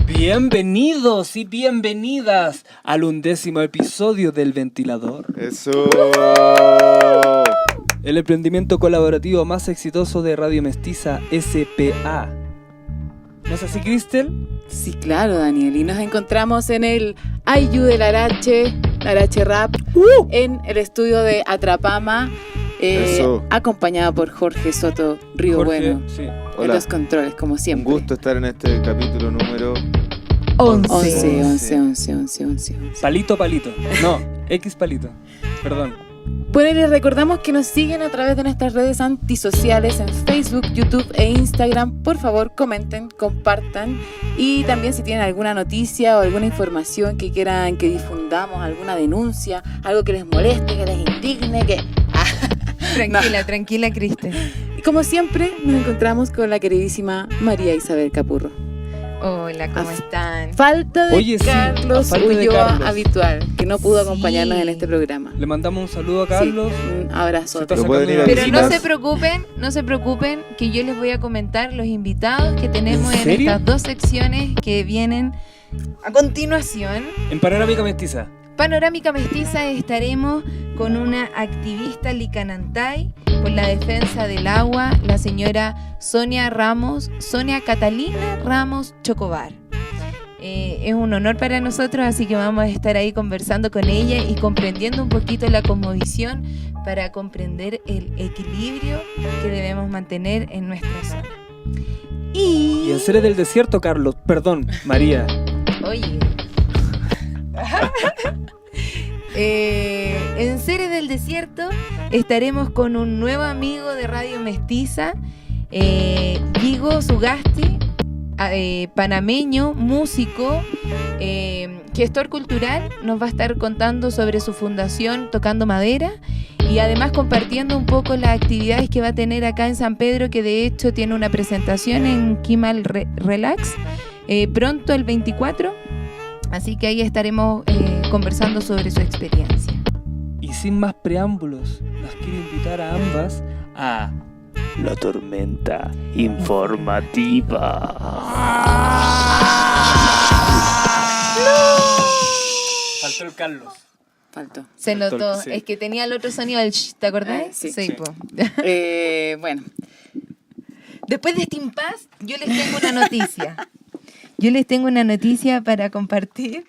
Bienvenidos y bienvenidas al 11º episodio del Ventilador. ¡Eso! El emprendimiento colaborativo más exitoso de Radio Mestiza S.P.A. ¿No es así, Cristel? Sí, claro, Daniel. Y nos encontramos en el IU del Arache Rap, en el estudio de Atrapama, acompañado por Jorge Soto Río Bueno. Sí. En los controles, como siempre. Un gusto estar en este capítulo número 11. Palito. No, X palito. Perdón. Bueno, les recordamos que nos siguen a través de nuestras redes antisociales en Facebook, YouTube e Instagram. Por favor, comenten, compartan. Y también si tienen alguna noticia o alguna información que quieran que difundamos, alguna denuncia, algo que les moleste, que les indigne, que... Tranquila, Cristel. Y como siempre, nos encontramos con la queridísima María Isabel Capurro. Hola, ¿cómo están? Falta de Carlos Ulloa habitual, que no pudo acompañarnos en este programa. Le mandamos un saludo a Carlos. Sí, un abrazo. Pero no se preocupen, que yo les voy a comentar los invitados que tenemos en estas dos secciones que vienen a continuación. En Panorámica Mestiza. Panorámica Mestiza estaremos con una activista licanantay por la defensa del agua, la señora Sonia Catalina Ramos Chocobar. Es un honor para nosotros, así que vamos a estar ahí conversando con ella y comprendiendo un poquito la cosmovisión para comprender el equilibrio que debemos mantener en nuestra zona. Y en Seres del Desierto, María. Oye. En Seres del Desierto estaremos con un nuevo amigo de Radio Mestiza, Diego Sugasti, panameño, músico, gestor cultural. Nos va a estar contando sobre su fundación Tocando Madera y además compartiendo un poco las actividades que va a tener acá en San Pedro, que de hecho tiene una presentación en Kimal Relax pronto, el 24. Así que ahí estaremos conversando sobre su experiencia. Y sin más preámbulos, las quiero invitar a ambas a La Tormenta Informativa. ¡No! Faltó el Carlos. Faltó. Se notó. Sí. Es que tenía el otro sonido del shh, ¿te acordás? Sí. Po. Bueno. Después de este impasse, yo les tengo una noticia. Para compartir.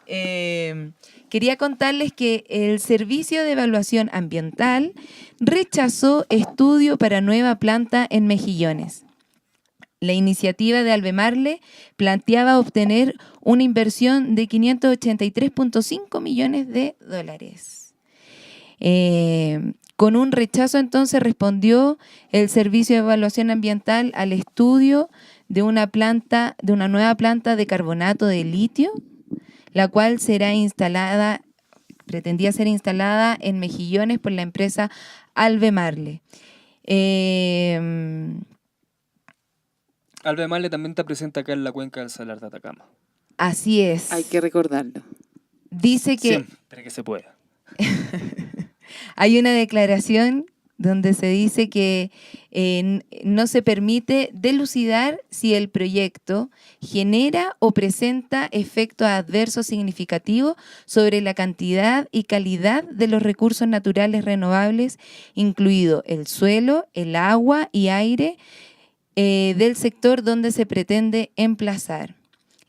Quería contarles que el Servicio de Evaluación Ambiental rechazó estudio para nueva planta en Mejillones. La iniciativa de Albemarle planteaba obtener una inversión de $583.5 millones. Con un rechazo entonces respondió el Servicio de Evaluación Ambiental al estudio de una nueva planta de carbonato de litio, la cual pretendía ser instalada en Mejillones por la empresa Albemarle. Albemarle también está presente acá en la cuenca del Salar de Atacama. Así es. Hay que recordarlo. Dice que... Siempre que se pueda. Hay una declaración donde se dice que no se permite delucidar si el proyecto genera o presenta efectos adversos significativos sobre la cantidad y calidad de los recursos naturales renovables, incluido el suelo, el agua y aire del sector donde se pretende emplazar.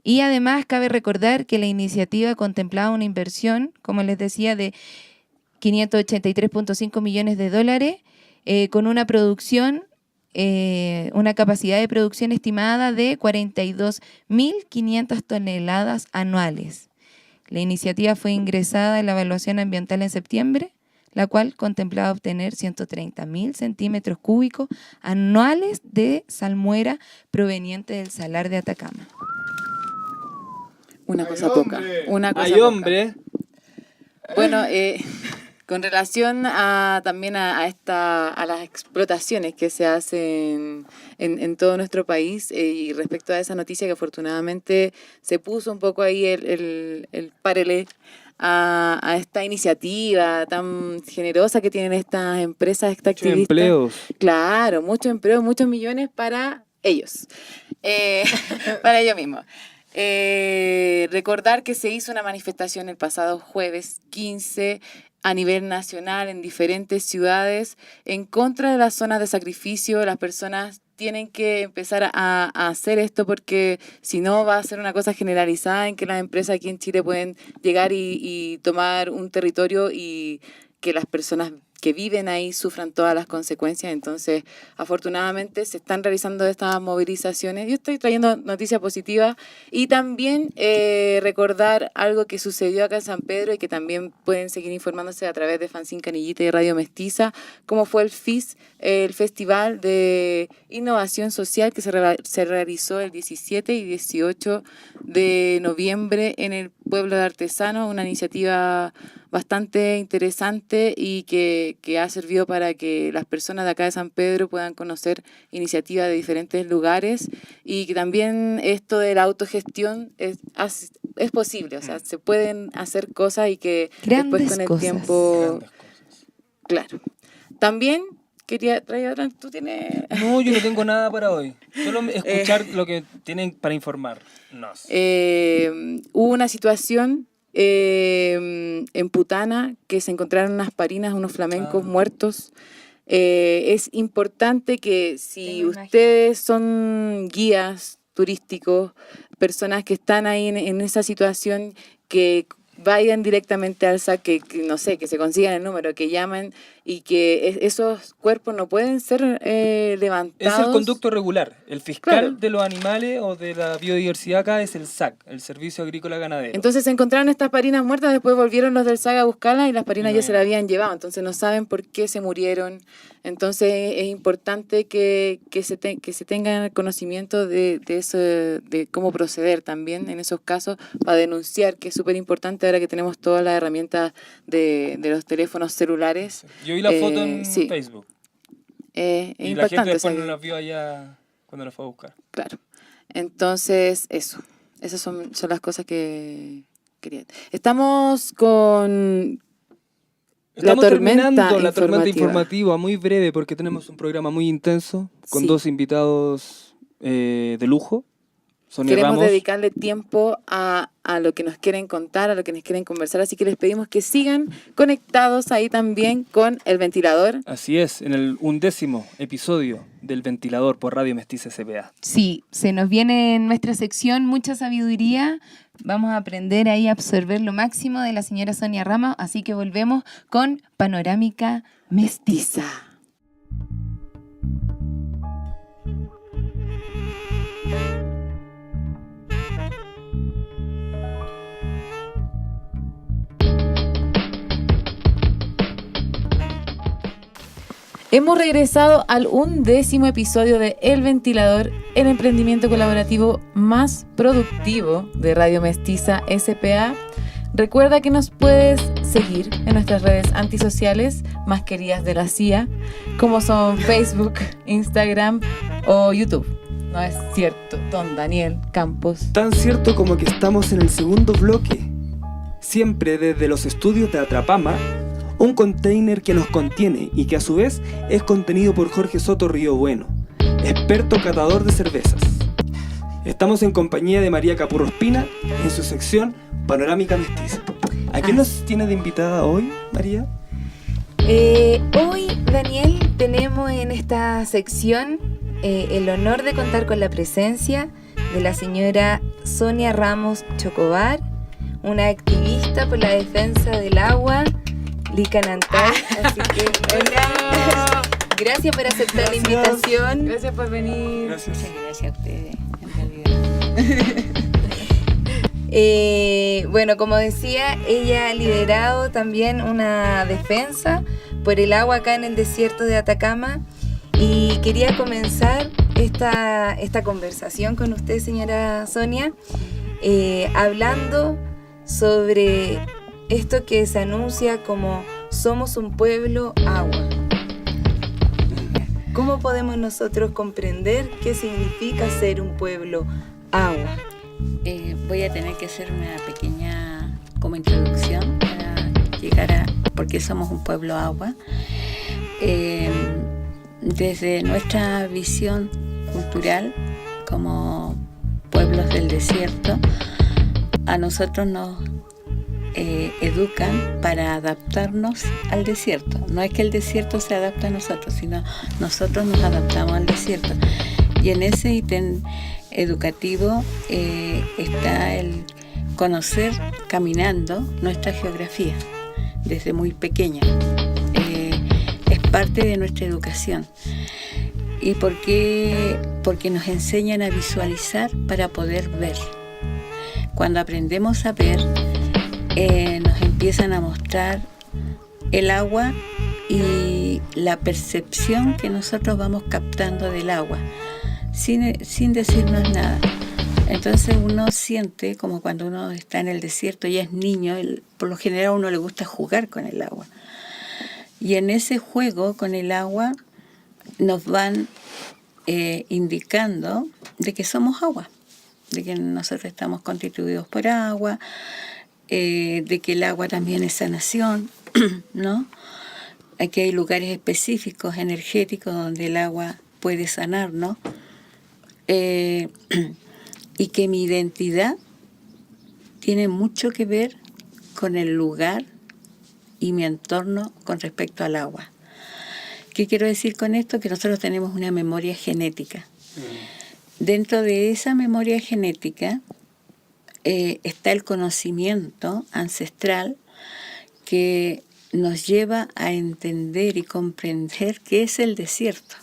Y además cabe recordar que la iniciativa contemplaba una inversión, como les decía, de $583.5 millones, con una producción, una capacidad de producción estimada de 42.500 toneladas anuales. La iniciativa fue ingresada en la evaluación ambiental en septiembre, la cual contemplaba obtener 130.000 centímetros cúbicos anuales de salmuera proveniente del Salar de Atacama. Una cosa poca. ¡Ay, hombre! Bueno, con relación también a las explotaciones que se hacen en todo nuestro país, y respecto a esa noticia que afortunadamente se puso un poco ahí el parelé a esta iniciativa tan generosa que tienen estas empresas extractivistas. Empleos. Claro, muchos empleos, muchos millones para ellos, para ellos mismos. Recordar que se hizo una manifestación el pasado jueves 15 a nivel nacional en diferentes ciudades en contra de las zonas de sacrificio. Las personas tienen que empezar a hacer esto porque si no va a ser una cosa generalizada en que las empresas aquí en Chile pueden llegar y tomar un territorio y que las personas que viven ahí sufran todas las consecuencias. Entonces, afortunadamente se están realizando estas movilizaciones. Yo estoy trayendo noticias positivas y también recordar algo que sucedió acá en San Pedro y que también pueden seguir informándose a través de Fanzine Canillita y Radio Mestiza, como fue el FIS, el Festival de Innovación Social que se realizó el 17 y 18 de noviembre en el Pueblo de Artesanos, una iniciativa bastante interesante y que ha servido para que las personas de acá de San Pedro puedan conocer iniciativas de diferentes lugares y que también esto de la autogestión es posible, o sea, se pueden hacer cosas y que Grandes después con el cosas. tiempo... Grandes cosas. Claro. También quería traer otra... ¿Tú tienes...? No, yo no tengo nada para hoy. Solo escuchar lo que tienen para informarnos. Hubo una situación en Putana que se encontraron unas parinas, unos flamencos muertos. Es importante que si ustedes son guías turísticos, personas que están ahí en esa situación, que vayan directamente al SAC, que no sé, que se consigan el número, que llamen y que esos cuerpos no pueden ser levantados. Es el conducto regular. El fiscal Claro. de los animales o de la biodiversidad acá es el SAC, el Servicio Agrícola Ganadero. Entonces se encontraron estas parinas muertas, después volvieron los del SAC a buscarlas y las parinas ya se las habían llevado, entonces no saben por qué se murieron. Entonces es importante que se tenga conocimiento de eso, de cómo proceder también en esos casos para denunciar, que es súper importante ahora que tenemos todas las herramientas de los teléfonos celulares. Yo vi la foto en sí. Facebook. Es Y la gente impactante. después o sea, no la vio allá cuando la fue a buscar. Claro. Entonces, eso. Esas son las cosas que quería. Estamos con Estamos terminando la tormenta informativa. informativa, muy breve, porque tenemos un programa muy intenso, con Sí. 2 invitados de lujo. Sonia Queremos Ramos. dedicarle tiempo a lo que nos quieren contar, a lo que nos quieren conversar, así que les pedimos que sigan conectados ahí también con El Ventilador. Así es, en el 11º episodio del Ventilador por Radio Mestiza SPA. Sí, se nos viene en nuestra sección mucha sabiduría. Vamos a aprender ahí a absorber lo máximo de la señora Sonia Ramos, así que volvemos con Panorámica Mestiza. Hemos regresado al 11º episodio de El Ventilador, el emprendimiento colaborativo más productivo de Radio Mestiza SPA. Recuerda que nos puedes seguir en nuestras redes antisociales más queridas de la CIA, como son Facebook, Instagram o YouTube. ¿No es cierto, don Daniel Campos? Tan cierto como que estamos en el segundo bloque. Siempre desde los estudios de Atrapama, un container que nos contiene y que a su vez es contenido por Jorge Soto Río Bueno, experto catador de cervezas. Estamos en compañía de María Capurro Espina en su sección Panorámica Mestiza. ¿A quién nos tiene de invitada hoy, María? Hoy, Daniel, tenemos en esta sección el honor de contar con la presencia de la señora Sonia Ramos Chocobar, una activista por la defensa del agua, Licanantay. Así que, hola. Gracias por aceptar la invitación. Gracias por venir. Gracias. Muchas gracias a ustedes, en realidad. Bueno, como decía, ella ha liderado también una defensa por el agua acá en el desierto de Atacama y quería comenzar esta conversación con usted, señora Sonia, hablando sobre esto que se anuncia como somos un pueblo agua. ¿Cómo podemos nosotros comprender qué significa ser un pueblo agua? Voy a tener que hacer una pequeña como introducción para llegar a, porque somos un pueblo agua. Desde nuestra visión cultural como pueblos del desierto, a nosotros nos educan para adaptarnos al desierto. No es que el desierto se adapte a nosotros, sino nosotros nos adaptamos al desierto. Y en ese ítem educativo está el conocer caminando nuestra geografía desde muy pequeña. Es parte de nuestra educación. ¿Y por qué? Porque nos enseñan a visualizar para poder ver. Cuando aprendemos a ver, nos empiezan a mostrar el agua y la percepción que nosotros vamos captando del agua, sin decirnos nada. Entonces uno siente como cuando uno está en el desierto y es niño, por lo general a uno le gusta jugar con el agua. Y en ese juego con el agua nos van indicando de que somos agua, de que nosotros estamos constituidos por agua, de que el agua también es sanación, ¿no? Aquí hay lugares específicos, energéticos, donde el agua puede sanarnos. Y que mi identidad tiene mucho que ver con el lugar y mi entorno con respecto al agua. ¿Qué quiero decir con esto? Que nosotros tenemos una memoria genética. Dentro de esa memoria genética está el conocimiento ancestral que nos lleva a entender y comprender qué es el desierto.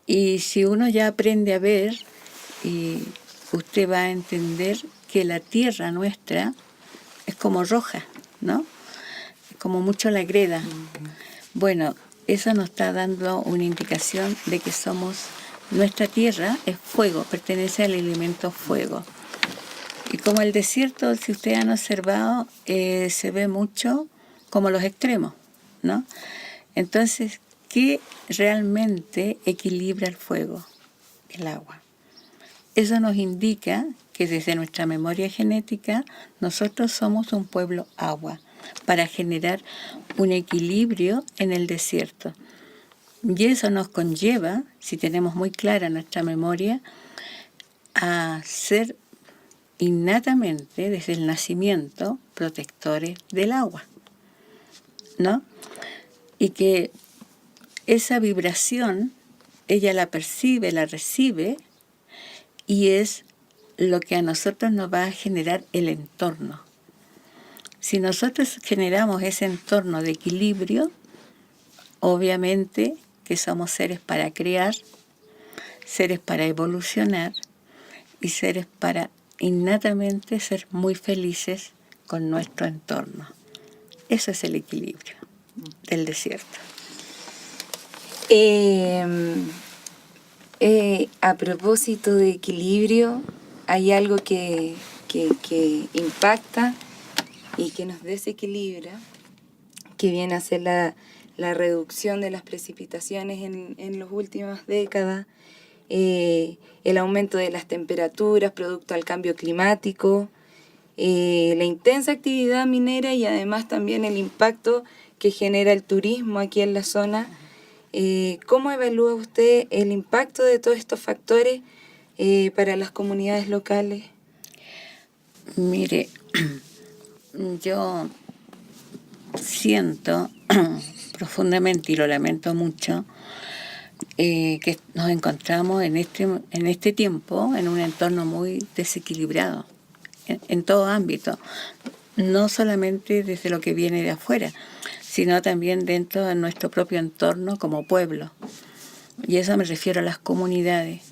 Y si uno ya aprende a ver, usted va a entender que la tierra nuestra es como roja, ¿no? Como mucho la greda. Bueno, eso nos está dando una indicación de que nuestra tierra es fuego, pertenece al elemento fuego. Y como el desierto, si ustedes han observado, se ve mucho como los extremos, ¿no? Entonces, ¿qué realmente equilibra el fuego? El agua. Eso nos indica que desde nuestra memoria genética nosotros somos un pueblo agua para generar un equilibrio en el desierto. Y eso nos conlleva, si tenemos muy clara nuestra memoria, a ser innatamente, desde el nacimiento, protectores del agua, ¿no? Y que esa vibración, ella la percibe, la recibe, y es lo que a nosotros nos va a generar el entorno. Si nosotros generamos ese entorno de equilibrio, obviamente que somos seres para crear, seres para evolucionar y seres para innatamente ser muy felices con nuestro entorno. Eso es el equilibrio del desierto. A propósito de equilibrio, hay algo que impacta y que nos desequilibra, que viene a ser la reducción de las precipitaciones en las últimas décadas, el aumento de las temperaturas producto al cambio climático, la intensa actividad minera y además también el impacto que genera el turismo aquí en la zona. ¿Cómo evalúa usted el impacto de todos estos factores para las comunidades locales? Mire, yo siento profundamente y lo lamento mucho que nos encontramos en este tiempo en un entorno muy desequilibrado en todo ámbito, no solamente desde lo que viene de afuera, sino también dentro de nuestro propio entorno como pueblo. Y eso me refiero a las comunidades,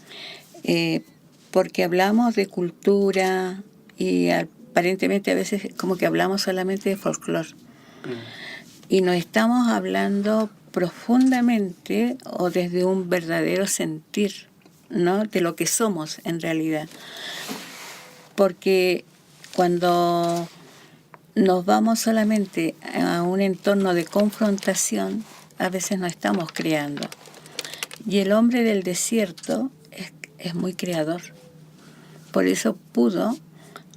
porque hablamos de cultura y aparentemente a veces como que hablamos solamente de folclore. Y no estamos hablando profundamente o desde un verdadero sentir, ¿no? De lo que somos en realidad. Porque cuando nos vamos solamente a un entorno de confrontación, a veces no estamos creando. Y el hombre del desierto es muy creador. Por eso pudo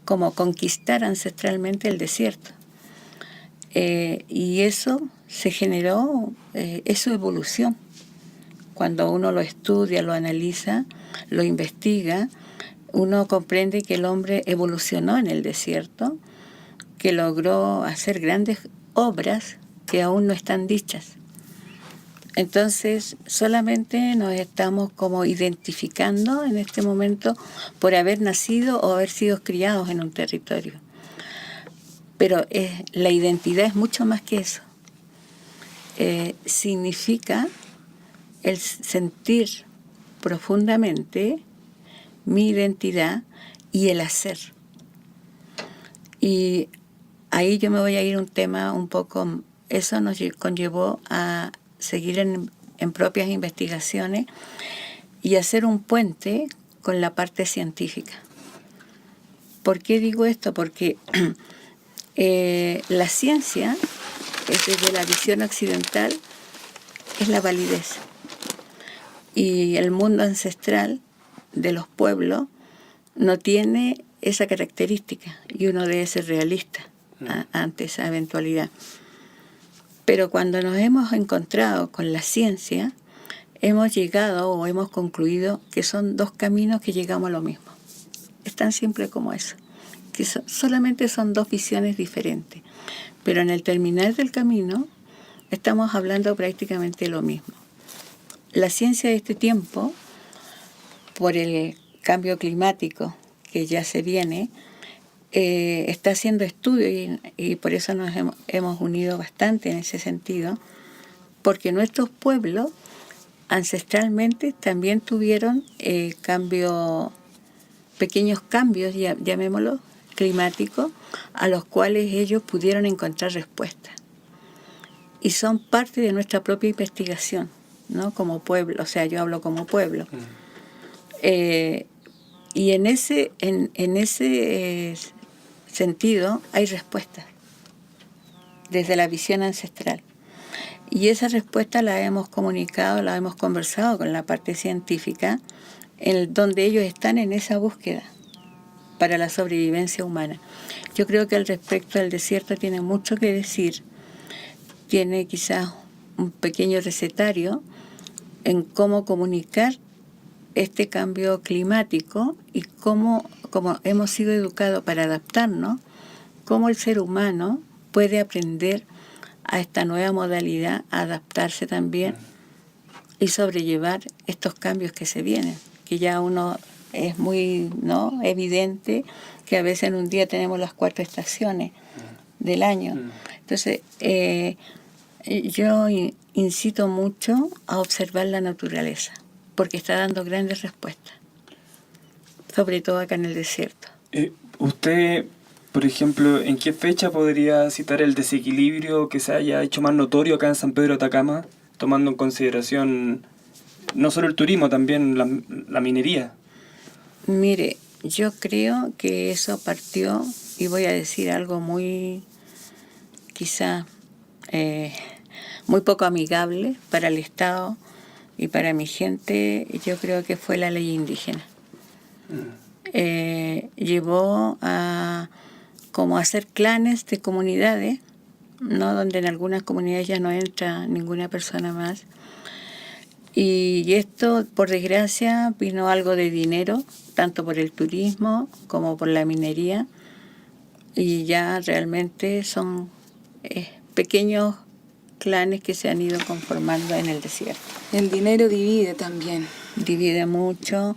como conquistar ancestralmente el desierto. Y eso se generó, es su evolución. Cuando uno lo estudia, lo analiza, lo investiga, uno comprende que el hombre evolucionó en el desierto, que logró hacer grandes obras que aún no están dichas. Entonces, solamente nos estamos como identificando en este momento por haber nacido o haber sido criados en un territorio. Pero la identidad es mucho más que eso. Significa el sentir profundamente mi identidad y el hacer. Y ahí yo me voy a ir a un tema un poco, eso nos conllevó a seguir en propias investigaciones y hacer un puente con la parte científica. ¿Por qué digo esto? Porque la ciencia, desde la visión occidental, es la validez. Y el mundo ancestral de los pueblos no tiene esa característica y uno debe ser realista ante esa eventualidad. Pero cuando nos hemos encontrado con la ciencia, hemos llegado o hemos concluido que son dos caminos que llegamos a lo mismo. Es tan simple como eso, que solamente son dos visiones diferentes. Pero en el terminar del camino estamos hablando prácticamente lo mismo. La ciencia de este tiempo, por el cambio climático que ya se viene, está haciendo estudios y por eso nos hemos unido bastante en ese sentido, porque nuestros pueblos ancestralmente también tuvieron pequeños cambios, llamémoslo, climáticos, a los cuales ellos pudieron encontrar respuestas. Y son parte de nuestra propia investigación, ¿no? Como pueblo, o sea, yo hablo como pueblo. Y en ese sentido hay respuestas desde la visión ancestral. Y esa respuesta la hemos comunicado, la hemos conversado con la parte científica, donde ellos están en esa búsqueda para la sobrevivencia humana. Yo creo que al respecto del desierto tiene mucho que decir, tiene quizás un pequeño recetario en cómo comunicar este cambio climático y cómo hemos sido educados para adaptarnos, cómo el ser humano puede aprender a esta nueva modalidad, a adaptarse también y sobrellevar estos cambios que se vienen, que ya uno es muy evidente que a veces en un día tenemos las 4 estaciones del año. Entonces, yo incito mucho a observar la naturaleza, porque está dando grandes respuestas, sobre todo acá en el desierto. Usted, por ejemplo, ¿en qué fecha podría citar el desequilibrio que se haya hecho más notorio acá en San Pedro de Atacama, tomando en consideración no solo el turismo, también la minería? Mire, yo creo que eso partió, y voy a decir algo muy, quizá, muy poco amigable para el Estado y para mi gente. Yo creo que fue la ley indígena. Llevó a como hacer clanes de comunidades, ¿no? Donde en algunas comunidades ya no entra ninguna persona más. Y esto, por desgracia, vino algo de dinero, tanto por el turismo como por la minería, y ya realmente son pequeños clanes que se han ido conformando en el desierto. El dinero divide también. Divide mucho,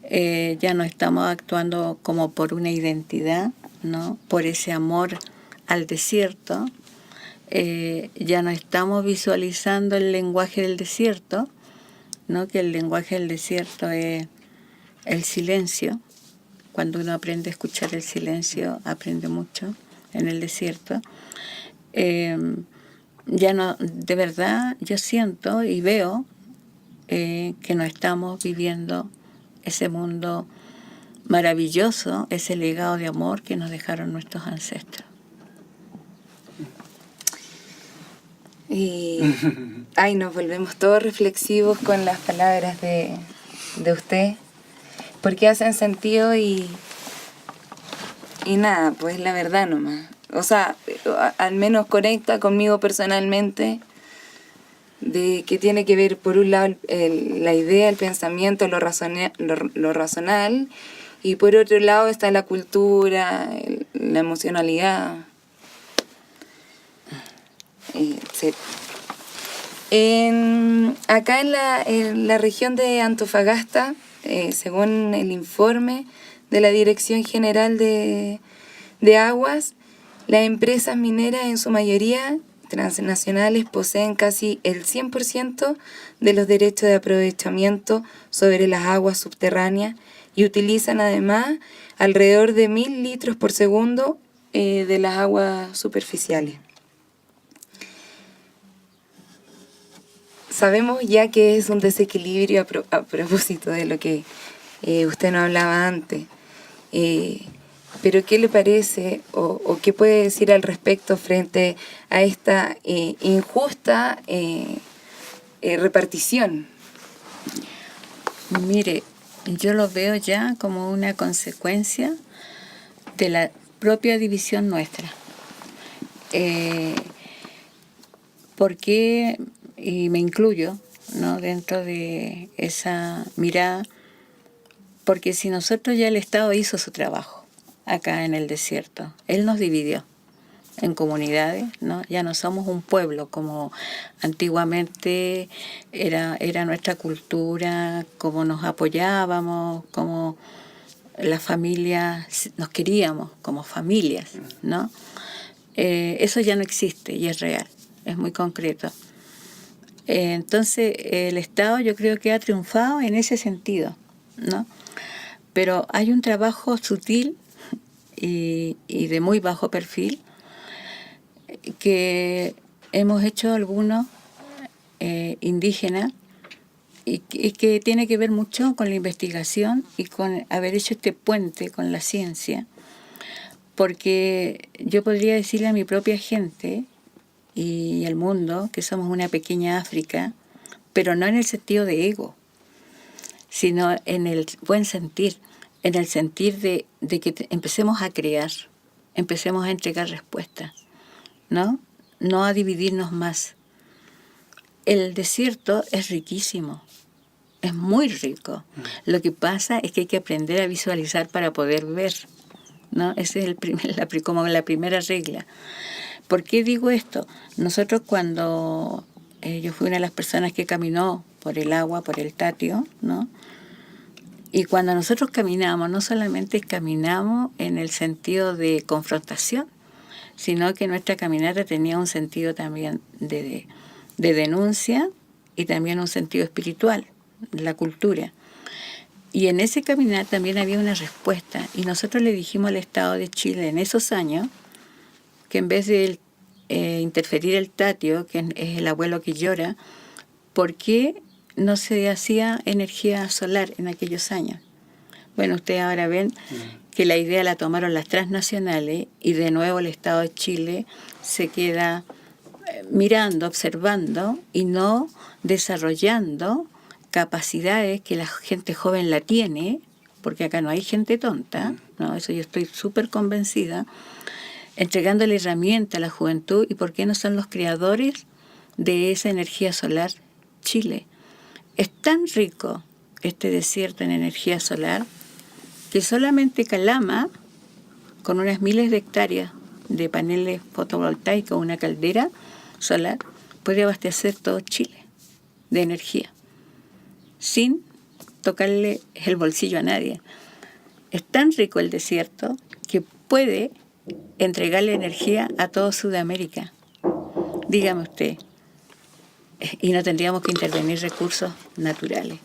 ya no estamos actuando como por una identidad, ¿no? Por ese amor al desierto, ya no estamos visualizando el lenguaje del desierto, ¿no? Que el lenguaje del desierto es el silencio. Cuando uno aprende a escuchar el silencio, aprende mucho en el desierto. Ya no, de verdad, yo siento y veo que no estamos viviendo ese mundo maravilloso, ese legado de amor que nos dejaron nuestros ancestros. Y nos volvemos todos reflexivos con las palabras de usted, porque hacen sentido y Y nada, pues la verdad nomás. O sea, al menos conecta conmigo personalmente, de que tiene que ver por un lado la idea, el pensamiento, lo razonal, y por otro lado está la cultura, la emocionalidad, etc. Acá en la región de Antofagasta, según el informe de la Dirección General de Aguas, las empresas mineras en su mayoría transnacionales poseen casi el 100% de los derechos de aprovechamiento sobre las aguas subterráneas y utilizan además alrededor de 1000 litros por segundo de las aguas superficiales. Sabemos ya que es un desequilibrio a propósito de lo que usted nos hablaba antes. Pero ¿qué le parece o qué puede decir al respecto frente a esta injusta repartición? Mire, yo lo veo ya como una consecuencia de la propia división nuestra. Porque, y me incluyo, ¿no?, dentro de esa mirada, porque si nosotros ya el Estado hizo su trabajo acá en el desierto, Él nos dividió en comunidades, ¿no? Ya no somos un pueblo como antiguamente era nuestra cultura, como nos apoyábamos, como las familias nos queríamos como familias, ¿no? Eso ya no existe y es real, es muy concreto. Entonces el Estado yo creo que ha triunfado en ese sentido, ¿no? Pero hay un trabajo sutil y de muy bajo perfil que hemos hecho algunos indígenas y que tiene que ver mucho con la investigación y con haber hecho este puente con la ciencia, porque yo podría decirle a mi propia gente y al mundo que somos una pequeña África, pero no en el sentido de ego, sino en el buen sentir, en el sentir de que empecemos a crear, empecemos a entregar respuestas, ¿no? No a dividirnos más. El desierto es riquísimo, es muy rico. Lo que pasa es que hay que aprender a visualizar para poder ver, ¿no? Esa es como la primera regla. ¿Por qué digo esto? Nosotros cuando yo fui una de las personas que caminó por el agua, por el Tatio, ¿no? Y cuando nosotros caminamos, no solamente caminamos en el sentido de confrontación, sino que nuestra caminata tenía un sentido también de denuncia y también un sentido espiritual, la cultura. Y en ese caminar también había una respuesta. Y nosotros le dijimos al Estado de Chile en esos años que en vez de interferir el Tatio, que es el abuelo que llora, ¿por qué no se hacía energía solar en aquellos años? Bueno, ustedes ahora ven que la idea la tomaron las transnacionales y de nuevo el Estado de Chile se queda mirando, observando y no desarrollando capacidades que la gente joven la tiene, porque acá no hay gente tonta, ¿no? Eso yo estoy súper convencida, entregándole herramienta a la juventud. ¿Y por qué no son los creadores de esa energía solar? Chile. Es tan rico este desierto en energía solar que solamente Calama, con unas miles de hectáreas de paneles fotovoltaicos, una caldera solar, puede abastecer todo Chile de energía, sin tocarle el bolsillo a nadie. Es tan rico el desierto que puede entregarle energía a todo Sudamérica. Dígame usted, y no tendríamos que intervenir recursos naturales.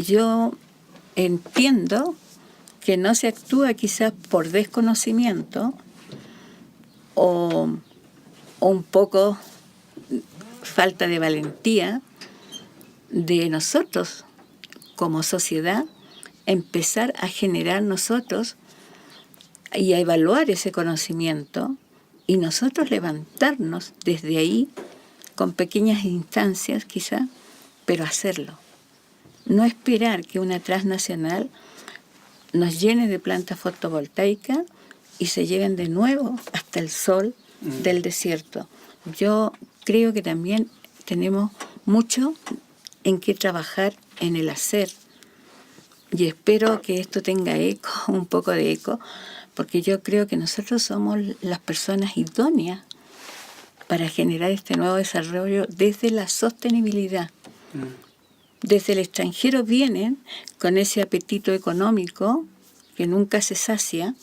Yo entiendo que no se actúa quizás por desconocimiento o un poco falta de valentía de nosotros como sociedad empezar a generar nosotros y a evaluar ese conocimiento y nosotros levantarnos desde ahí con pequeñas instancias quizá, pero hacerlo. No esperar que una transnacional nos llene de plantas fotovoltaicas y se lleven de nuevo hasta el sol del desierto. Yo creo que también tenemos mucho en qué trabajar en el hacer. Y espero que esto tenga eco, un poco de eco, porque yo creo que nosotros somos las personas idóneas para generar este nuevo desarrollo desde la sostenibilidad. Desde el extranjero vienen con ese apetito económico que nunca se sacia,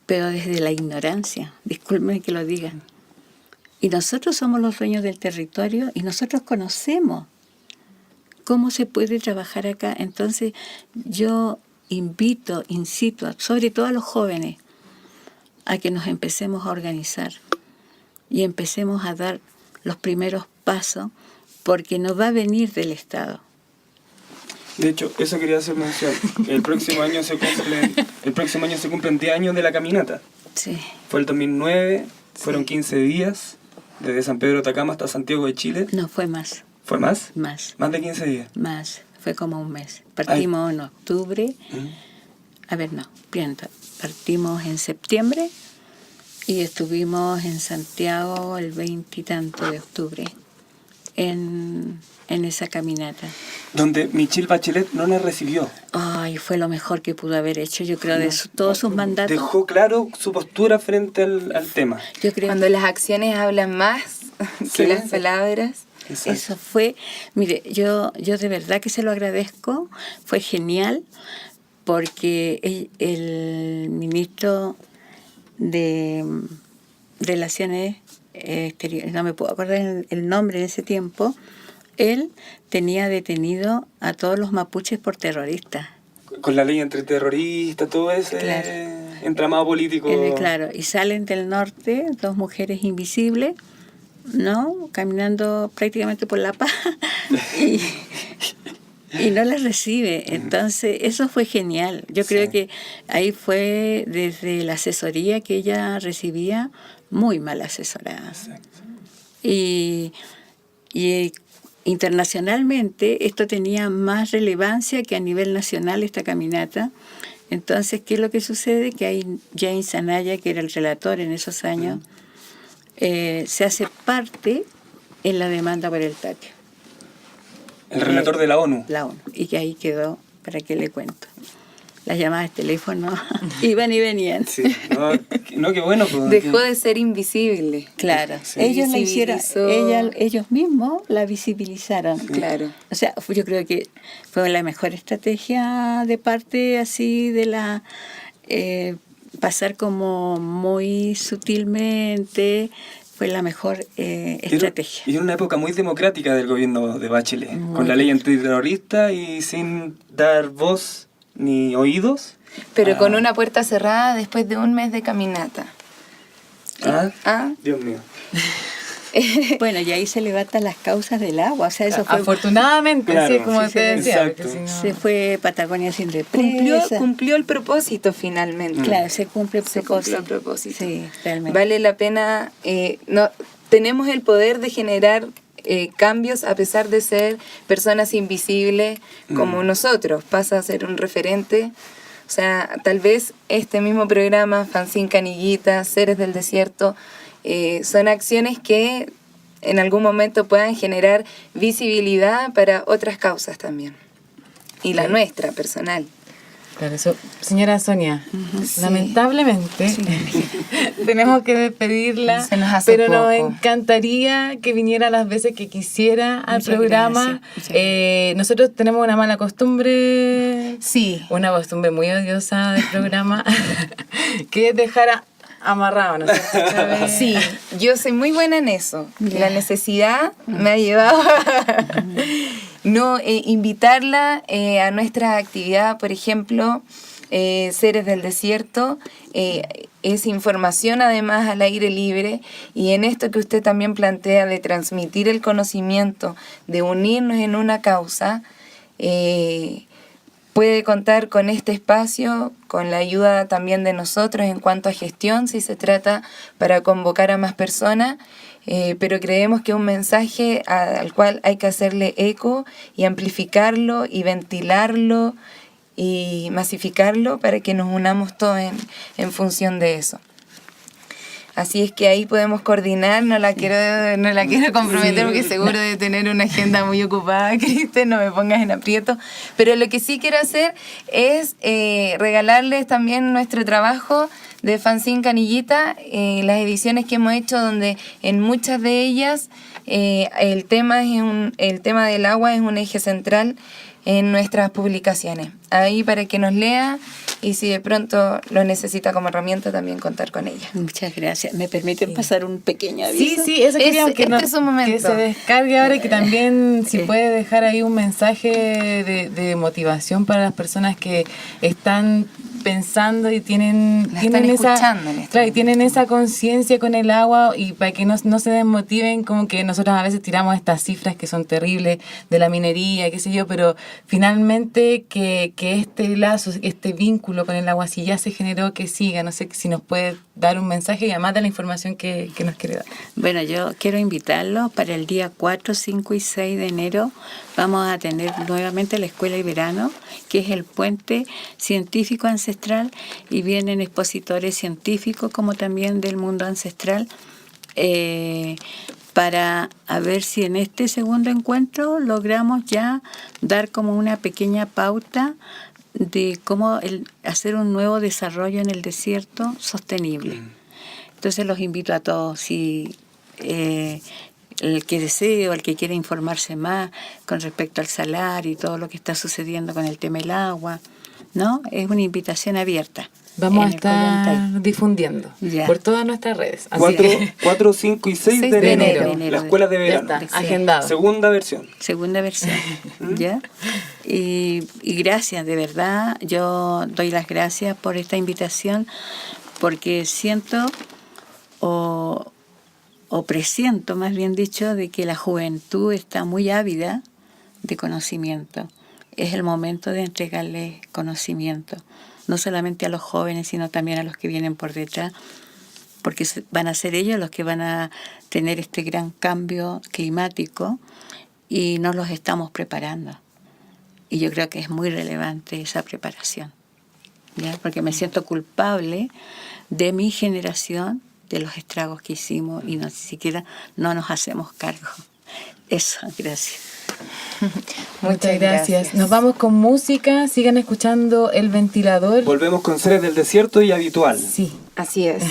pero desde la ignorancia, disculpen que lo diga. Y nosotros somos los dueños del territorio y nosotros conocemos cómo se puede trabajar acá. Entonces yo incito, sobre todo a los jóvenes, a que nos empecemos a organizar y empecemos a dar los primeros pasos, porque no va a venir del Estado. De hecho, eso quería hacer mención. El próximo año se cumplen 10 años de la caminata. Sí. Fue el 2009, fueron 15 días, desde San Pedro de Atacama hasta Santiago de Chile. No, fue más. ¿Fue más? Más. ¿Más de 15 días? Más. Fue como un mes. Partimos en octubre. A ver, no, miento. Partimos en septiembre y estuvimos en Santiago el 20 y tanto de octubre en esa caminata. Donde Michelle Bachelet no nos recibió. Ay, fue lo mejor que pudo haber hecho, yo creo, de todos sus mandatos. Dejó claro su postura frente al tema. Yo creo Cuando las acciones hablan más que las palabras. Exacto. Eso fue, mire, yo de verdad que se lo agradezco, fue genial, porque el ministro de Relaciones Exteriores, no me puedo acordar el nombre en ese tiempo, él tenía detenido a todos los mapuches por terroristas. Con la ley entre terroristas, todo ese Claro. entramado político. Claro, y salen del norte 2 mujeres invisibles, ¿no? Caminando prácticamente por la paz y no las recibe. Entonces, eso fue genial. Yo creo que ahí fue desde la asesoría que ella recibía, muy mal asesorada. Exacto. Y internacionalmente esto tenía más relevancia que a nivel nacional esta caminata. Entonces, ¿qué es lo que sucede? Que ahí James Anaya, que era el relator en esos años, se hace parte en la demanda por el patio. El relator de la ONU. La ONU. Y que ahí quedó, ¿para qué le cuento? Las llamadas de teléfono iban y venían. Sí, no, qué bueno. Pues, Dejó de ser invisible. Claro, Sí. ellos la hicieron, Visibilizó. ellos mismos la visibilizaron. Claro. O sea, yo creo que fue la mejor estrategia de parte así de la pasar como muy sutilmente, fue la mejor estrategia. Y en una época muy democrática del gobierno de Bachelet, con la ley antiterrorista y sin dar voz ni oídos. Pero con una puerta cerrada después de un mes de caminata. Dios mío. Bueno, y ahí se levantan las causas del agua, o sea, eso fue... Afortunadamente, Claro, sí, como sí, te sí, decía. exacto. Porque si no... Se fue Patagonia sin represa. Cumplió el propósito finalmente. Claro, se cumple el Se propósito. cumplió el propósito. Sí, realmente. Vale la pena, tenemos el poder de generar cambios a pesar de ser personas invisibles como nosotros. Pasa a ser un referente. O sea, tal vez este mismo programa, Fanzine Canillita, Seres del Desierto, son acciones que en algún momento puedan generar visibilidad para otras causas también. Y la nuestra, personal. Claro, eso. Señora Sonia, lamentablemente tenemos que despedirla, Se nos hace pero nos poco. encantaría que viniera las veces que quisiera al Muchas programa. gracias. Nosotros tenemos una mala costumbre, Sí. una costumbre muy odiosa del programa, que es dejar amarrado, ¿no es cierto, Chávez? Sí, yo soy muy buena en eso. La necesidad me ha llevado a no invitarla a nuestra actividad, por ejemplo, Seres del Desierto. Es información además al aire libre, y en esto que usted también plantea de transmitir el conocimiento, de unirnos en una causa, puede contar con este espacio, con la ayuda también de nosotros en cuanto a gestión, si se trata para convocar a más personas, pero creemos que es un mensaje al cual hay que hacerle eco y amplificarlo y ventilarlo y masificarlo para que nos unamos todos en función de eso. Así es que ahí podemos coordinar, no la quiero comprometer porque seguro de tener una agenda muy ocupada, Kristen, no me pongas en aprieto. Pero lo que sí quiero hacer es regalarles también nuestro trabajo de Fanzine Canillita, las ediciones que hemos hecho, donde en muchas de ellas el tema del agua es un eje central en nuestras publicaciones. Ahí para que nos lea y si de pronto lo necesita como herramienta, también contar con ella. Muchas gracias. ¿Me permiten pasar un pequeño aviso? Sí, eso queríamos es un momento. que se descargue ahora y que también si puede dejar ahí un mensaje de motivación para las personas que están pensando y tienen esa conciencia con el agua, y para que no se desmotiven, como que nosotros a veces tiramos estas cifras que son terribles de la minería, qué sé yo, pero finalmente que este lazo, este vínculo con el agua, si ya se generó, que siga. No sé si nos puede dar un mensaje y además de la información que nos quiere dar. Bueno, yo quiero invitarlos para el día 4, 5 y 6 de enero. Vamos a tener nuevamente la Escuela y Verano, que es el puente científico ancestral, y vienen expositores científicos como también del mundo ancestral, para a ver si en este segundo encuentro logramos ya dar como una pequeña pauta de cómo hacer un nuevo desarrollo en el desierto sostenible. Entonces los invito a todos, si el que desee o el que quiera informarse más con respecto al salar y todo lo que está sucediendo con el tema del agua, ¿no? Es una invitación abierta. Vamos a estar difundiendo por todas nuestras redes. 4, 5 y 6 de enero. La Escuela de Verano. Ya está, agendado. Segunda versión. ¿Ya? Y gracias, de verdad. Yo doy las gracias por esta invitación, porque siento o presiento, más bien dicho, de que la juventud está muy ávida de conocimiento. Es el momento de entregarles conocimiento, no solamente a los jóvenes, sino también a los que vienen por detrás, porque van a ser ellos los que van a tener este gran cambio climático y nos los estamos preparando. Y yo creo que es muy relevante esa preparación, ¿ya? Porque me siento culpable de mi generación, de los estragos que hicimos, y ni siquiera no nos hacemos cargo. Eso, gracias. Muchas gracias. Nos vamos con música. Sigan escuchando El Ventilador. Volvemos con Seres del Desierto y Habitual. Sí, así es.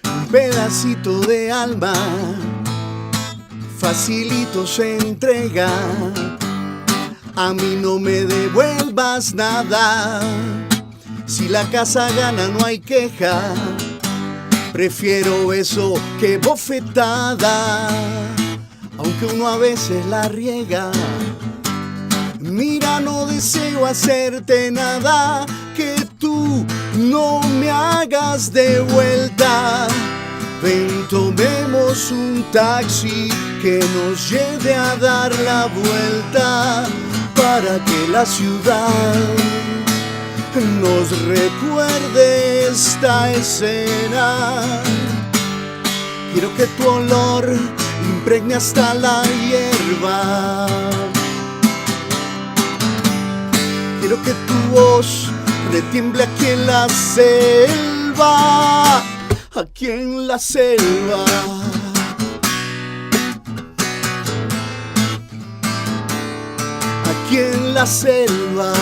Un pedacito de alma facilito se entrega. A mí no me devuelvas nada. Si la casa gana no hay queja. Prefiero eso que bofetada, aunque uno a veces la riega. Mira, no deseo hacerte nada que tú no me hagas de vuelta. Ven, tomemos un taxi que nos lleve a dar la vuelta, para que la ciudad nos recuerde esta escena. Quiero que tu olor impregne hasta la hierba. Quiero que tu voz retiemble aquí en la selva. Aquí en la selva. Aquí en la selva.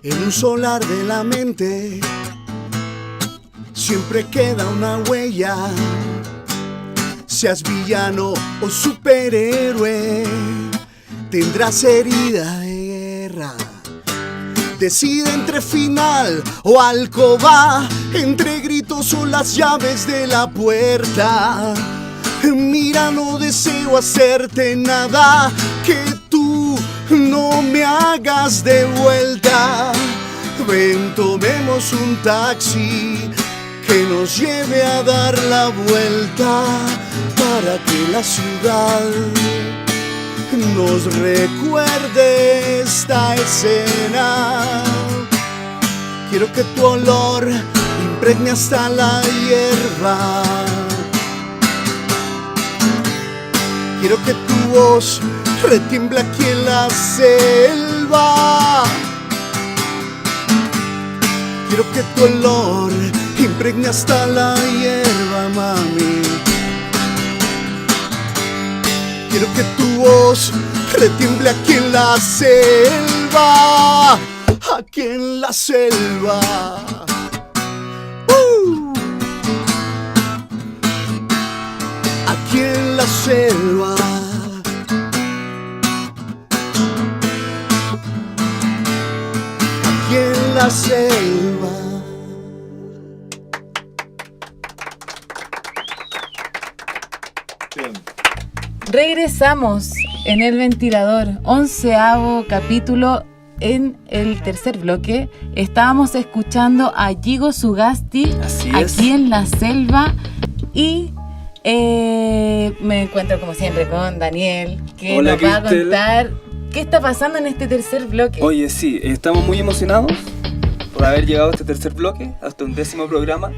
En un solar de la mente siempre queda una huella. Seas villano o superhéroe, tendrás herida de guerra. Decide entre final o alcoba, entre gritos o las llaves de la puerta. Mira, no deseo hacerte nada que tú no me hagas de vuelta. Ven, tomemos un taxi que nos lleve a dar la vuelta para que la ciudad nos recuerde esta escena. Quiero que tu olor impregne hasta la hierba. Quiero que tu voz retiemble aquí en la selva. Quiero que tu olor impregne hasta la hierba, mami. Quiero que tu voz retiemble aquí en la selva. Aquí en la selva. Aquí en la selva. Aquí en la selva. Regresamos en El Ventilador, 11º capítulo. En el tercer bloque estábamos escuchando a Yigo Sugasti, Así es. aquí en la selva, y me encuentro como siempre con Daniel, que Hola, nos va a Cristel. contar qué está pasando en este tercer bloque. Oye, sí, estamos muy emocionados por haber llegado a este tercer bloque, hasta un 10º programa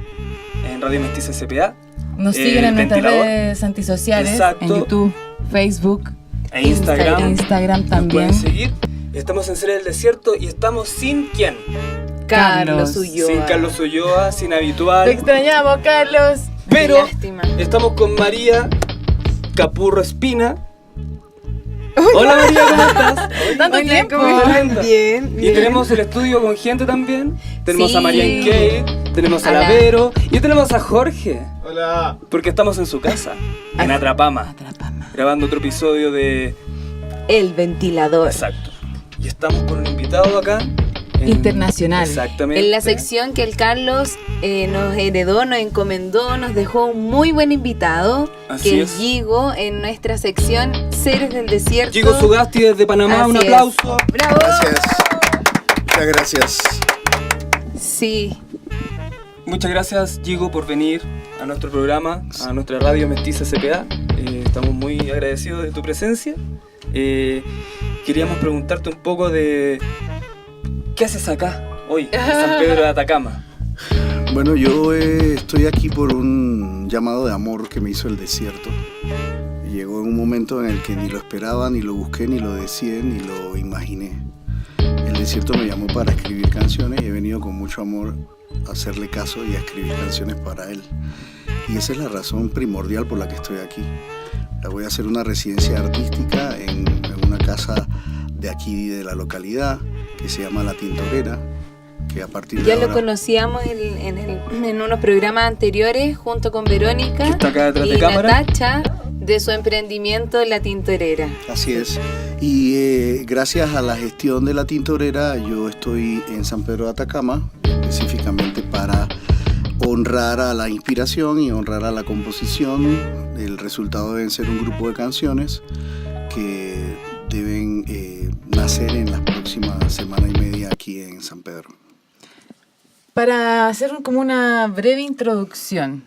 en Radio Mestiza SPA. Nos siguen El en nuestras Ventilador. redes antisociales, Exacto. en YouTube, Facebook, E Instagram. Instagram Nos también. pueden seguir. Estamos en Serie del Desierto y estamos sin quién. Carlos Ulloa. Sin Carlos Ulloa, sin Te Habitual. extrañamos, Carlos. Pero Qué lástima. estamos con María Capurro Espina. Hola María, ¿cómo estás? Tanto Hola, tiempo. ¿cómo están? Tremenda. Bien, Y tenemos el estudio con gente también. Tenemos Sí. a Marian Kate, tenemos a Hola. Lavero y tenemos a Jorge. Hola. Porque estamos en su casa, en Atrapama, grabando otro episodio de... El Ventilador. Exacto. Y estamos con un invitado acá. Internacional. Exactamente. En la sección que el Carlos nos heredó, nos encomendó, nos dejó un muy buen invitado, Así que es. es Yigo, en nuestra sección Seres del Desierto. Yigo Sugasti desde Panamá, un Así es. aplauso. ¡Bravo! Gracias. Muchas gracias. Sí, Muchas gracias, Yigo, por venir a nuestro programa, a nuestra radio Mestiza SPA. Estamos muy agradecidos de tu presencia. Queríamos preguntarte un poco de... ¿Qué haces acá, hoy, en San Pedro de Atacama? Bueno, yo estoy aquí por un llamado de amor que me hizo el desierto. Llegó en un momento en el que ni lo esperaba, ni lo busqué, ni lo deseé, ni lo imaginé. El desierto me llamó para escribir canciones y he venido con mucho amor a hacerle caso y a escribir canciones para él. Y esa es la razón primordial por la que estoy aquí. Voy a hacer una residencia artística en una casa de aquí de la localidad que se llama La Tintorera, que a partir de ya ahora... lo conocíamos en unos programas anteriores junto con Verónica Que está acá detrás de y cámara. Natacha, de su emprendimiento La Tintorera. Así es. Y gracias a la gestión de La Tintorera, yo estoy en San Pedro de Atacama, específicamente para honrar a la inspiración y honrar a la composición. El resultado deben ser un grupo de canciones que deben nacer en las próximas semana y media aquí en San Pedro. Para hacer como una breve introducción,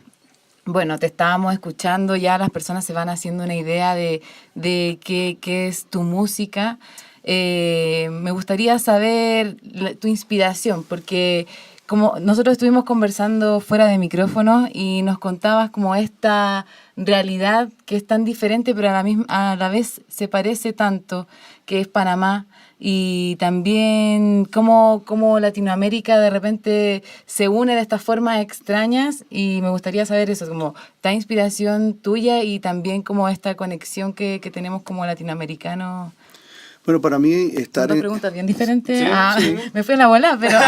bueno, te estábamos escuchando, ya las personas se van haciendo una idea de qué es tu música. Me gustaría saber tu inspiración, porque como nosotros estuvimos conversando fuera de micrófono y nos contabas como esta realidad que es tan diferente, pero a la vez se parece tanto, que es Panamá, y también cómo Latinoamérica de repente se une de estas formas extrañas, y me gustaría saber eso, como esta inspiración tuya y también como esta conexión que tenemos como latinoamericanos. Bueno, para mí Son estar dos en... preguntas bien diferentes. Sí, sí. Me fui en la bola, pero...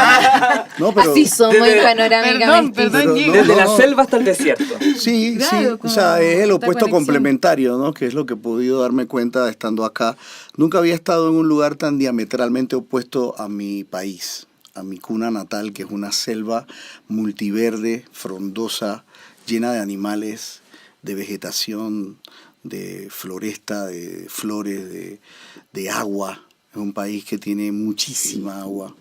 No, pero... Así somos Desde- en Panorámica Perdón, Mestiza. perdón, Pero Yigo. Desde la no. selva hasta el desierto. Sí, Claro, sí, como o sea, es el esta opuesto conexión. complementario, ¿no? Que es lo que he podido darme cuenta estando acá. Nunca había estado en un lugar tan diametralmente opuesto a mi país, a mi cuna natal, que es una selva multiverde, frondosa, llena de animales, de vegetación, de floresta, de flores, de agua. Es un país que tiene muchísima agua.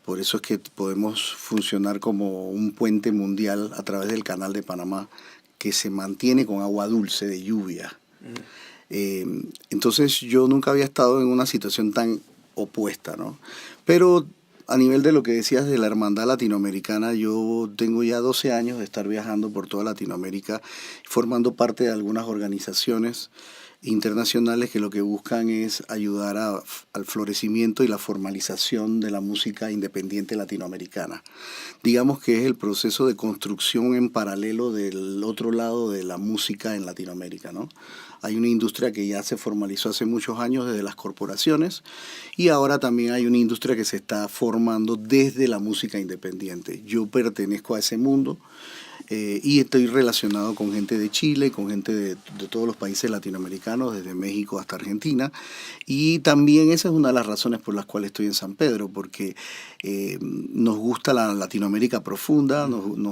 Por eso es que podemos funcionar como un puente mundial a través del Canal de Panamá, que se mantiene con agua dulce de lluvia. Entonces yo nunca había estado en una situación tan opuesta, ¿no? Pero a nivel de lo que decías de la hermandad latinoamericana, yo tengo ya 12 años de estar viajando por toda Latinoamérica, formando parte de algunas organizaciones internacionales que lo que buscan es ayudar al florecimiento y la formalización de la música independiente latinoamericana. Digamos que es el proceso de construcción en paralelo del otro lado de la música en Latinoamérica, ¿no? Hay una industria que ya se formalizó hace muchos años desde las corporaciones y ahora también hay una industria que se está formando desde la música independiente. Yo pertenezco a ese mundo. Y estoy relacionado con gente de Chile, con gente de todos los países latinoamericanos, desde México hasta Argentina. Y también esa es una de las razones por las cuales estoy en San Pedro, porque nos gusta la Latinoamérica profunda,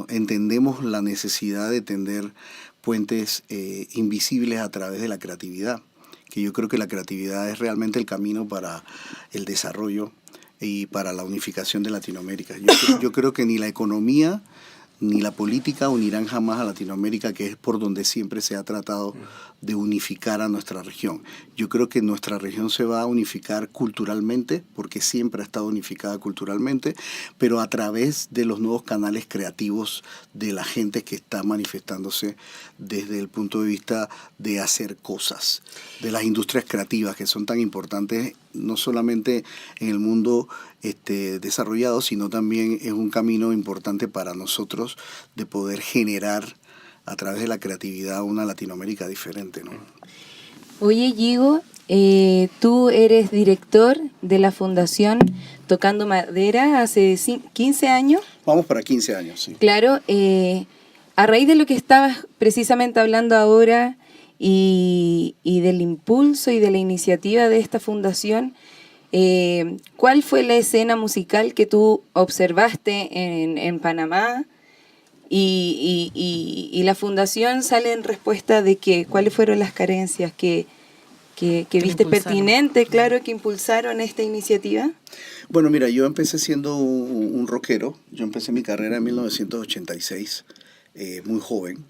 entendemos la necesidad de tender puentes invisibles a través de la creatividad, que yo creo que la creatividad es realmente el camino para el desarrollo y para la unificación de Latinoamérica. Yo creo que ni la economía ni la política unirán jamás a Latinoamérica, que es por donde siempre se ha tratado de unificar a nuestra región. Yo creo que nuestra región se va a unificar culturalmente, porque siempre ha estado unificada culturalmente, pero a través de los nuevos canales creativos de la gente que está manifestándose desde el punto de vista de hacer cosas, de las industrias creativas que son tan importantes no solamente en el mundo desarrollado, sino también es un camino importante para nosotros de poder generar a través de la creatividad una Latinoamérica diferente, ¿no? Oye, Yigo, tú eres director de la Fundación Tocando Madera hace 15 años. Vamos para 15 años, sí. Claro, a raíz de lo que estabas precisamente hablando ahora y del impulso y de la iniciativa de esta fundación, ¿cuál fue la escena musical que tú observaste en Panamá? Y la fundación sale en respuesta de que cuáles fueron las carencias que viste pertinente, claro, que impulsaron esta iniciativa. Bueno, mira, yo empecé siendo un rockero. Yo empecé mi carrera en 1986, muy joven,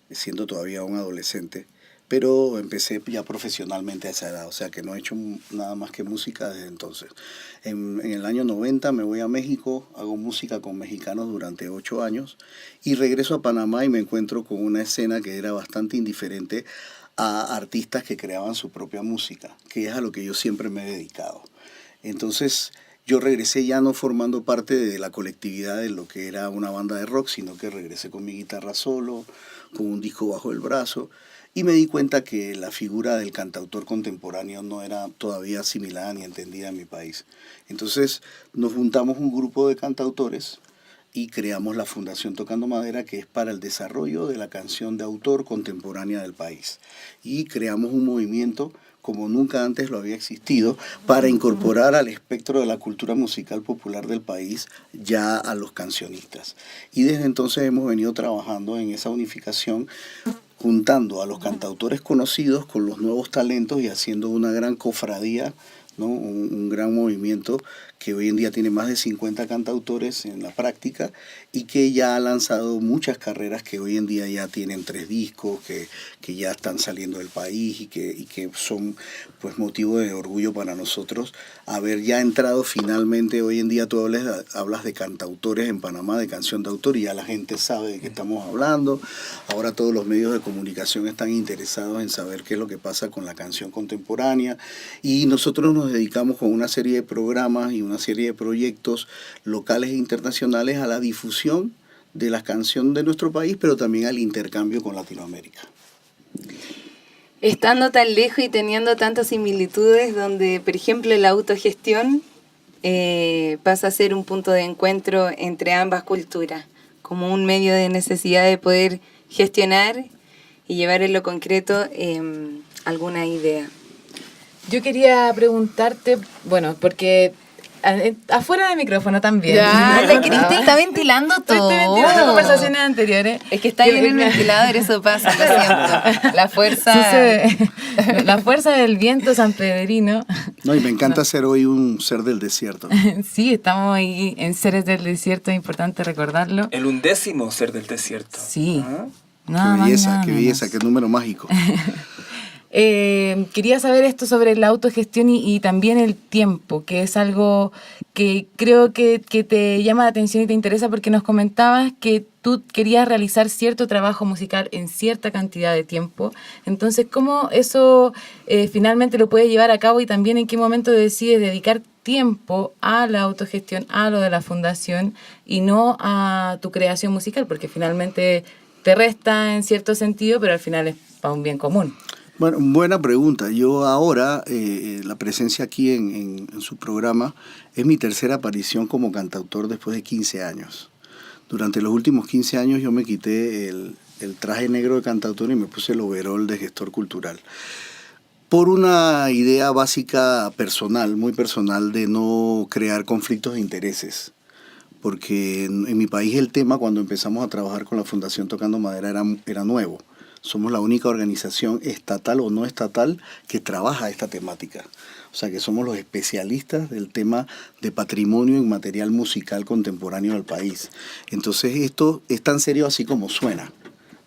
siendo todavía un adolescente, pero empecé ya profesionalmente a esa edad, o sea que no he hecho nada más que música desde entonces. En el año 90 me voy a México, hago música con mexicanos durante 8 años y regreso a Panamá y me encuentro con una escena que era bastante indiferente a artistas que creaban su propia música, que es a lo que yo siempre me he dedicado. Entonces yo regresé ya no formando parte de la colectividad de lo que era una banda de rock, sino que regresé con mi guitarra solo, con un disco bajo el brazo, y me di cuenta que la figura del cantautor contemporáneo no era todavía asimilada ni entendida en mi país. Entonces nos juntamos un grupo de cantautores y creamos la Fundación Tocando Madera, que es para el desarrollo de la canción de autor contemporánea del país. Y creamos un movimiento como nunca antes lo había existido, para incorporar al espectro de la cultura musical popular del país ya a los cancionistas. Y desde entonces hemos venido trabajando en esa unificación, juntando a los cantautores conocidos con los nuevos talentos y haciendo una gran cofradía, ¿no? Un gran movimiento que hoy en día tiene más de 50 cantautores en la práctica y que ya ha lanzado muchas carreras que hoy en día ya tienen 3 discos, que ya están saliendo del país y que son pues motivo de orgullo para nosotros haber ya entrado finalmente. Hoy en día tú hablas de cantautores en Panamá, de canción de autor, y ya la gente sabe de qué estamos hablando. Ahora todos los medios de comunicación están interesados en saber qué es lo que pasa con la canción contemporánea, y nosotros nos dedicamos con una serie de programas y una serie de proyectos locales e internacionales a la difusión de la canción de nuestro país, pero también al intercambio con Latinoamérica. Estando tan lejos y teniendo tantas similitudes, donde, por ejemplo, la autogestión pasa a ser un punto de encuentro entre ambas culturas, como un medio de necesidad de poder gestionar y llevar en lo concreto alguna idea. Yo quería preguntarte, bueno, porque Afuera del micrófono también. Ya, la Cristi está ventilando todo. Estoy ventilando conversaciones anteriores. Es que está ahí en el ventilador, eso pasa, lo siento. La fuerza... Sucede. La fuerza del viento sanpedrino. No, y me encanta ser hoy un ser del desierto. Sí, estamos ahí en Seres del Desierto, es importante recordarlo. El 11º ser del desierto. Sí. ¿Ah? Nada Qué más, belleza, nada qué menos. belleza, qué número mágico. Quería saber esto sobre la autogestión y también el tiempo, que es algo que creo que te llama la atención y te interesa porque nos comentabas que tú querías realizar cierto trabajo musical en cierta cantidad de tiempo. Entonces, ¿cómo eso finalmente lo puedes llevar a cabo y también en qué momento decides dedicar tiempo a la autogestión, a lo de la fundación y no a tu creación musical? Porque finalmente te resta en cierto sentido, pero al final es para un bien común. Bueno, buena pregunta. Yo ahora, la presencia aquí en su programa es mi tercera aparición como cantautor después de 15 años. Durante los últimos 15 años yo me quité el traje negro de cantautor y me puse el overol de gestor cultural. Por una idea básica personal, muy personal, de no crear conflictos de intereses. Porque en mi país el tema, cuando empezamos a trabajar con la Fundación Tocando Madera, era nuevo. Somos la única organización estatal o no estatal que trabaja esta temática. O sea que somos los especialistas del tema de patrimonio inmaterial musical contemporáneo del país. Entonces esto es tan serio así como suena,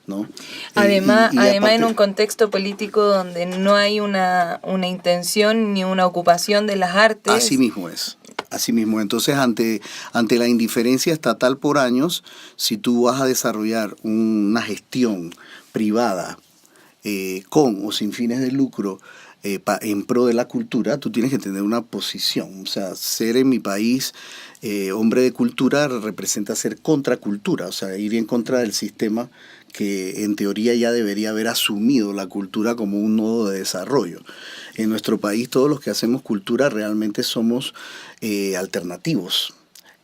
¿no? Además, y además aparte, en un contexto político donde no hay una intención ni una ocupación de las artes. Así mismo es. Así mismo. Entonces, ante la indiferencia estatal por años, si tú vas a desarrollar una gestión privada con o sin fines de lucro en pro de la cultura, tú tienes que tener una posición. O sea, ser en mi país hombre de cultura representa ser contracultura, o sea, ir en contra del sistema que en teoría ya debería haber asumido la cultura como un nodo de desarrollo. En nuestro país todos los que hacemos cultura realmente somos alternativos.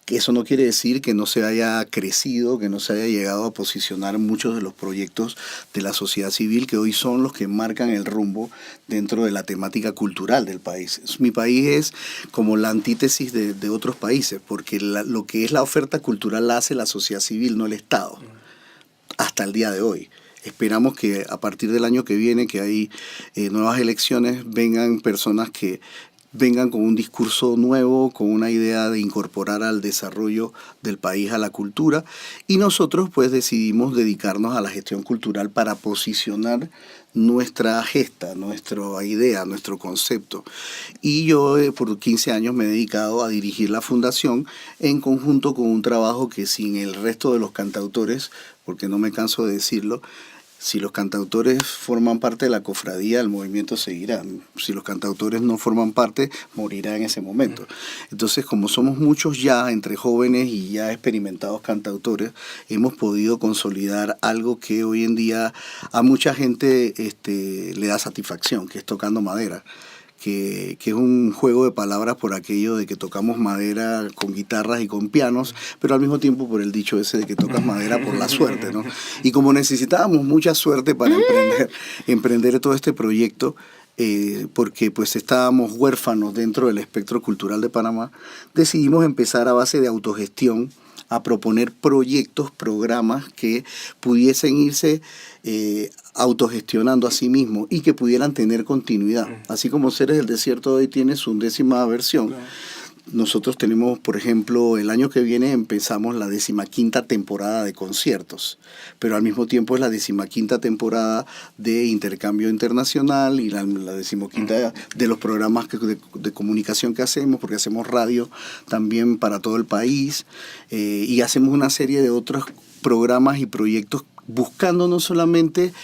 Que eso no quiere decir que no se haya crecido, que no se haya llegado a posicionar muchos de los proyectos de la sociedad civil que hoy son los que marcan el rumbo dentro de la temática cultural del país. Mi país es como la antítesis de otros países, porque lo que es la oferta cultural la hace la sociedad civil, no el Estado, hasta el día de hoy. Esperamos que a partir del año que viene, que hay nuevas elecciones, vengan personas que vengan con un discurso nuevo, con una idea de incorporar al desarrollo del país a la cultura, y nosotros pues decidimos dedicarnos a la gestión cultural para posicionar nuestra gesta, nuestra idea, nuestro concepto. Y yo por 15 años me he dedicado a dirigir la fundación en conjunto con un trabajo que sin el resto de los cantautores, porque no me canso de decirlo, si los cantautores forman parte de la cofradía, el movimiento seguirá. Si los cantautores no forman parte, morirá en ese momento. Entonces, como somos muchos ya, entre jóvenes y ya experimentados cantautores, hemos podido consolidar algo que hoy en día a mucha gente le da satisfacción, que es Tocando Madera. Que es un juego de palabras por aquello de que tocamos madera con guitarras y con pianos, pero al mismo tiempo por el dicho ese de que tocas madera por la suerte, ¿no? Y como necesitábamos mucha suerte para emprender todo este proyecto, porque pues estábamos huérfanos dentro del espectro cultural de Panamá, decidimos empezar a base de autogestión a proponer proyectos, programas que pudiesen irse autogestionando a sí mismos y que pudieran tener continuidad. Así como Seres del Desierto hoy tiene su 10ª versión. Nosotros tenemos, por ejemplo, el año que viene empezamos la 15ª temporada de conciertos, pero al mismo tiempo es la 15ª temporada de intercambio internacional y la 15ª de los programas de comunicación que hacemos, porque hacemos radio también para todo el país y hacemos una serie de otros programas y proyectos buscando no solamente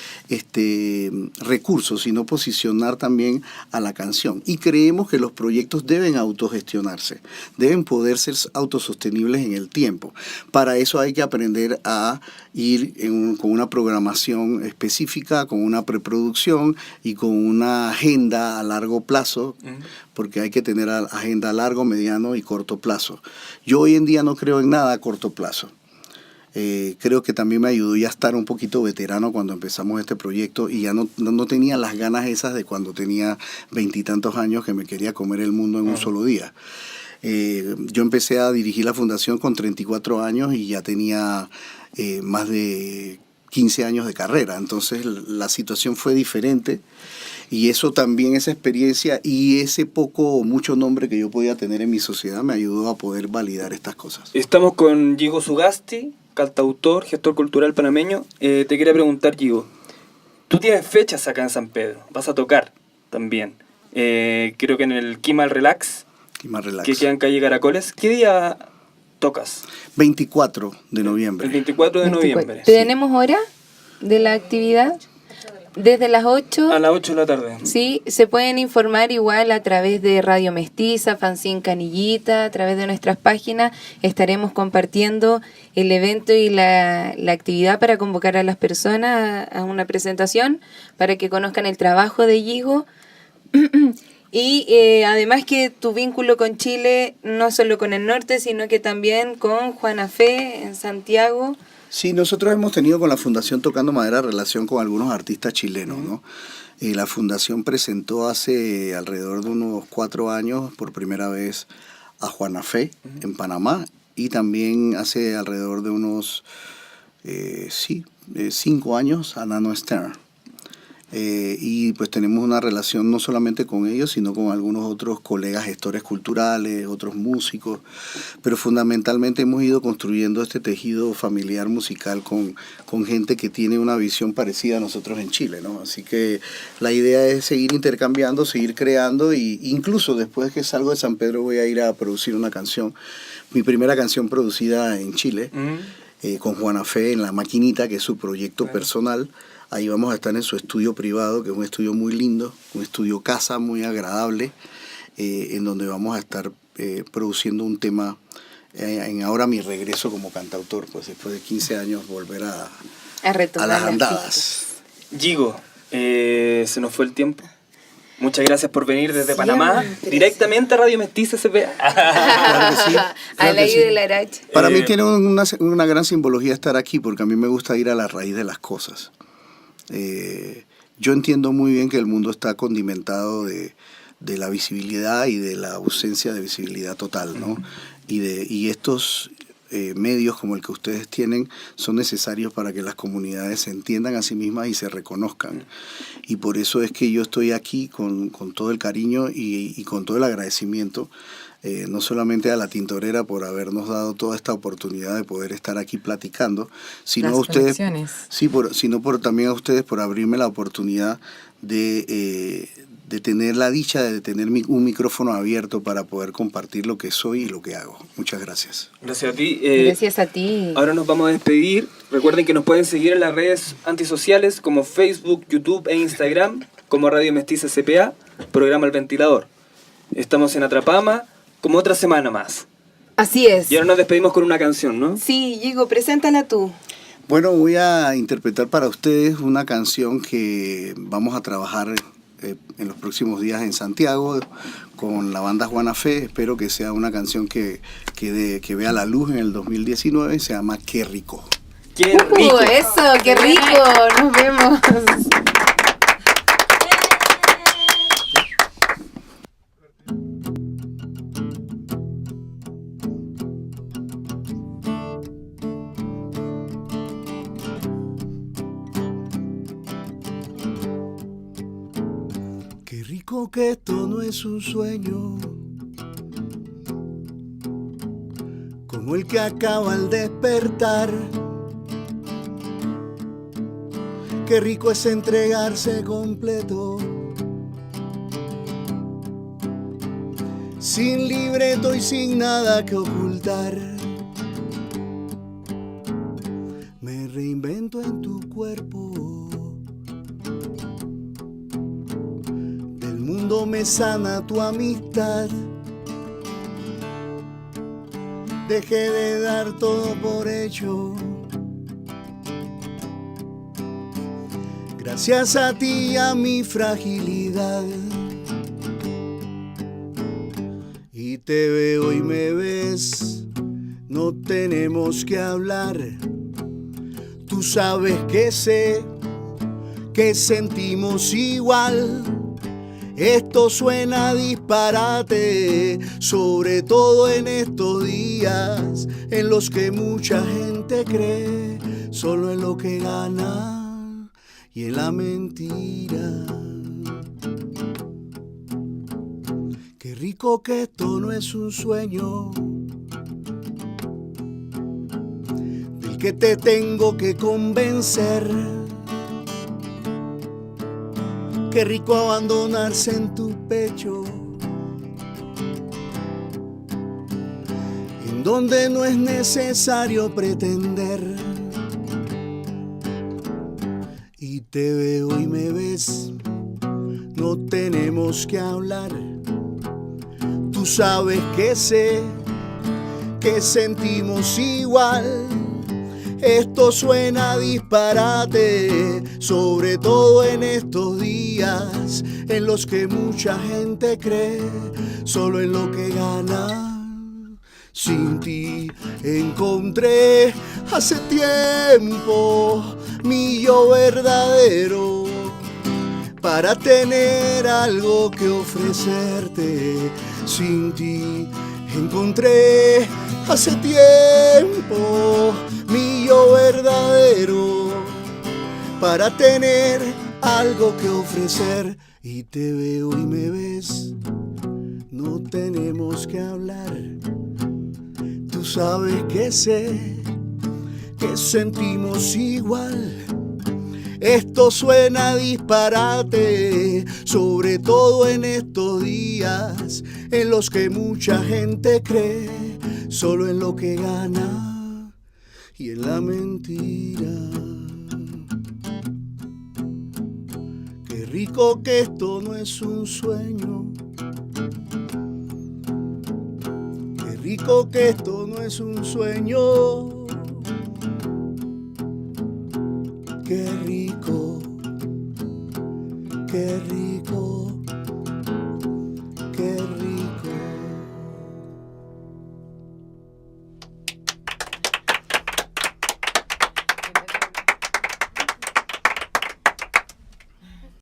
recursos, sino posicionar también a la canción. Y creemos que los proyectos deben autogestionarse, deben poder ser autosostenibles en el tiempo. Para eso hay que aprender a ir con una programación específica, con una preproducción y con una agenda a largo plazo, porque hay que tener agenda a largo, mediano y corto plazo. Yo hoy en día no creo en nada a corto plazo. Creo que también me ayudó ya a estar un poquito veterano cuando empezamos este proyecto y ya no tenía las ganas esas de cuando tenía 20 y tantos años que me quería comer el mundo en un solo día. Yo empecé a dirigir la fundación con 34 años y ya tenía más de 15 años de carrera, entonces la situación fue diferente. Y eso también, esa experiencia y ese poco o mucho nombre que yo podía tener en mi sociedad me ayudó a poder validar estas cosas. Estamos con Yigo Sugasti, cantautor, gestor cultural panameño. Te quería preguntar, Yigo, tú tienes fechas acá en San Pedro, vas a tocar también. Creo que en el Kimal Relax, que queda en calle Caracoles. ¿Qué día tocas? 24 de noviembre. El 24 de noviembre. ¿Tenemos hora de la actividad? Desde las 8. A las 8 de la tarde. Sí, se pueden informar igual a través de Radio Mestiza, Fanzine Canillita, a través de nuestras páginas. Estaremos compartiendo el evento y la actividad para convocar a las personas a una presentación, para que conozcan el trabajo de Yigo. Y además que tu vínculo con Chile, no solo con el norte, sino que también con Juana Fe en Santiago. Sí, nosotros hemos tenido con la Fundación Tocando Madera relación con algunos artistas chilenos, ¿no? La Fundación presentó hace alrededor de unos 4 años por primera vez a Juana Fe en Panamá, y también hace alrededor de unos 5 años a Nano Stern. Y pues tenemos una relación no solamente con ellos, sino con algunos otros colegas gestores culturales, otros músicos, pero fundamentalmente hemos ido construyendo este tejido familiar musical con gente que tiene una visión parecida a nosotros en Chile, ¿no? Así que la idea es seguir intercambiando, seguir creando, y incluso después que salgo de San Pedro voy a ir a producir una canción, mi primera canción producida en Chile, con Juana Fe en La Maquinita, que es su proyecto personal. Ahí vamos a estar en su estudio privado, que es un estudio muy lindo, un estudio casa muy agradable, en donde vamos a estar produciendo un tema en ahora mi regreso como cantautor, pues después de 15 años volver a las andadas. Yigo, se nos fue el tiempo. Muchas gracias por venir desde Panamá, directamente a Radio Mestiza CPA. Claro que sí, A la ida de la Arache. Para mí tiene una gran simbología estar aquí, porque a mí me gusta ir a la raíz de las cosas. Yo entiendo muy bien que el mundo está condimentado de la visibilidad y de la ausencia de visibilidad total, ¿no? Y estos medios como el que ustedes tienen son necesarios para que las comunidades se entiendan a sí mismas y se reconozcan. Y por eso es que yo estoy aquí con todo el cariño y con todo el agradecimiento, no solamente a La Tintorera por habernos dado toda esta oportunidad de poder estar aquí platicando, sino a ustedes, también a ustedes por abrirme la oportunidad de tener la dicha de tener un micrófono abierto para poder compartir lo que soy y lo que hago. Muchas gracias. Gracias a ti. Gracias a ti. Ahora nos vamos a despedir. Recuerden que nos pueden seguir en las redes antisociales como Facebook, YouTube e Instagram, como Radio Mestiza CPA, programa El Ventilador. Estamos en Atrapama, como otra semana más. Así es. Y ahora nos despedimos con una canción, ¿no? Sí, Yigo, preséntala tú. Bueno, voy a interpretar para ustedes una canción que vamos a trabajar en los próximos días en Santiago con la banda Juana Fe. Espero que sea una canción que vea la luz en el 2019. Se llama Qué Rico. ¡Qué rico! Eso, qué rico. Nos vemos. Qué rico que esto no es un sueño, como el que acaba al despertar. Qué rico es entregarse completo, sin libreto y sin nada que ocultar. Me reinvento en tu cuerpo, del mundo me sana tu amistad. Dejé de dar todo por hecho, gracias a ti y a mi fragilidad. Y te veo y me ves, no tenemos que hablar. Tú sabes que sé que sentimos igual. Esto suena disparate, sobre todo en estos días en los que mucha gente cree solo en lo que gana y en la mentira. Qué rico que esto no es un sueño del que te tengo que convencer. Qué rico abandonarse en tu pecho, en donde no es necesario pretender. Y te veo y me ves, no tenemos que hablar. Tú sabes que sé que sentimos igual. Esto suena disparate, sobre todo en estos días en los que mucha gente cree solo en lo que gana. Sin ti encontré hace tiempo mi yo verdadero, para tener algo que ofrecerte. Sin ti encontré hace tiempo mi yo verdadero, para tener algo que ofrecer. Y te veo y me ves, no tenemos que hablar. Tú sabes que sé que sentimos igual. Esto suena disparate, sobre todo en estos días en los que mucha gente cree solo en lo que gana y en la mentira. Qué rico que esto no es un sueño. Qué rico que esto no es un sueño. Qué rico, qué rico.